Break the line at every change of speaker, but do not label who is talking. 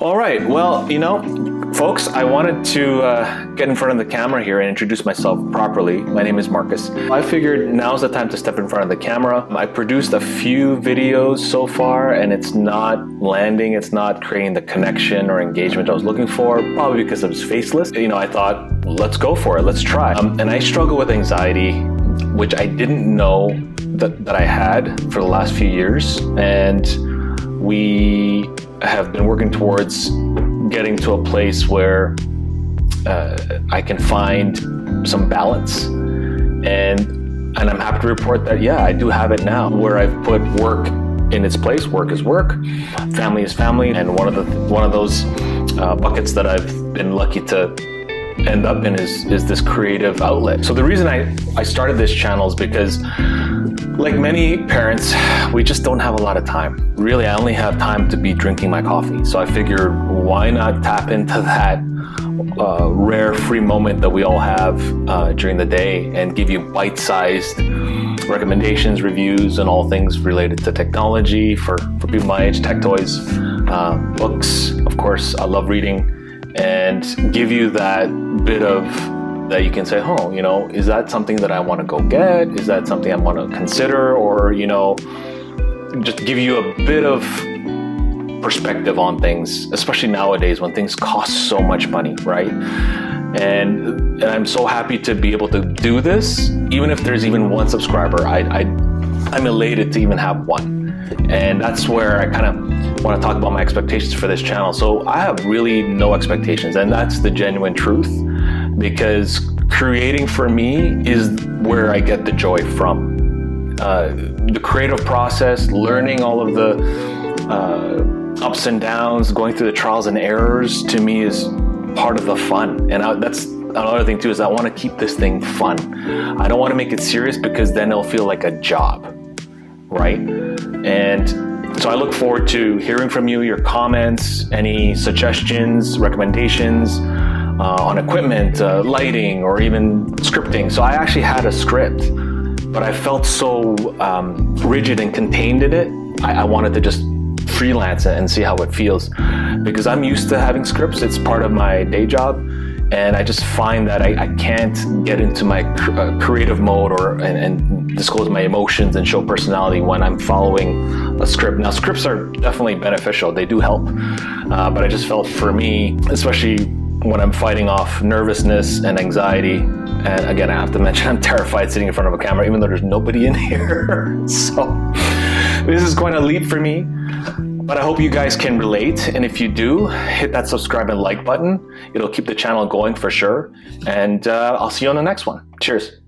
All right, well, folks, I wanted to get in front of the camera here and introduce myself properly. My name is Markus. I figured now's the time to step in front of the camera. I produced a few videos so far and it's not landing, it's not creating the connection or engagement I was looking for, probably because it was faceless. I thought, let's go for it, let's try. And I struggle with anxiety, which I didn't know that I had for the last few years. And we have been working towards getting to a place where I can find some balance. And I'm happy to report that, yeah, I do have it now, where I've put work in its place. Work is work, family is family. And one of those buckets that I've been lucky to end up in is this creative outlet. So the reason I started this channel is because, like many parents, we just don't have a lot of time. Really, I only have time to be drinking my coffee. So I figured, why not tap into that rare free moment that we all have during the day and give you bite-sized recommendations, reviews, and all things related to technology for people my age, tech toys, books. Of course, I love reading, and give you that bit of that you can say, is that something that I want to go get? Is that something I want to consider? Or, just give you a bit of perspective on things, especially nowadays when things cost so much money, right? And I'm so happy to be able to do this. Even if there's even one subscriber, I'm elated to even have one. And that's where I kind of want to talk about my expectations for this channel. So I have really no expectations, and that's the genuine truth, because creating for me is where I get the joy from. The creative process, learning all of the ups and downs, going through the trials and errors, to me is part of the fun. And that's another thing too, is I want to keep this thing fun. I don't want to make it serious, because then it'll feel like a job, right? And so I look forward to hearing from you, your comments, any suggestions, recommendations on equipment, lighting, or even scripting. So I actually had a script, but I felt so rigid and contained in it. I wanted to just freelance it and see how it feels, because I'm used to having scripts. It's part of my day job, and I just find that I can't get into my creative mode and disclose my emotions and show personality when I'm following a script. Now, scripts are definitely beneficial. They do help. But I just felt, for me, especially when I'm fighting off nervousness and anxiety, and again, I have to mention, I'm terrified sitting in front of a camera, even though there's nobody in here. So this is quite a leap for me. But I hope you guys can relate, and if you do, hit that subscribe and like button. It'll keep the channel going for sure, and I'll see you on the next one. Cheers.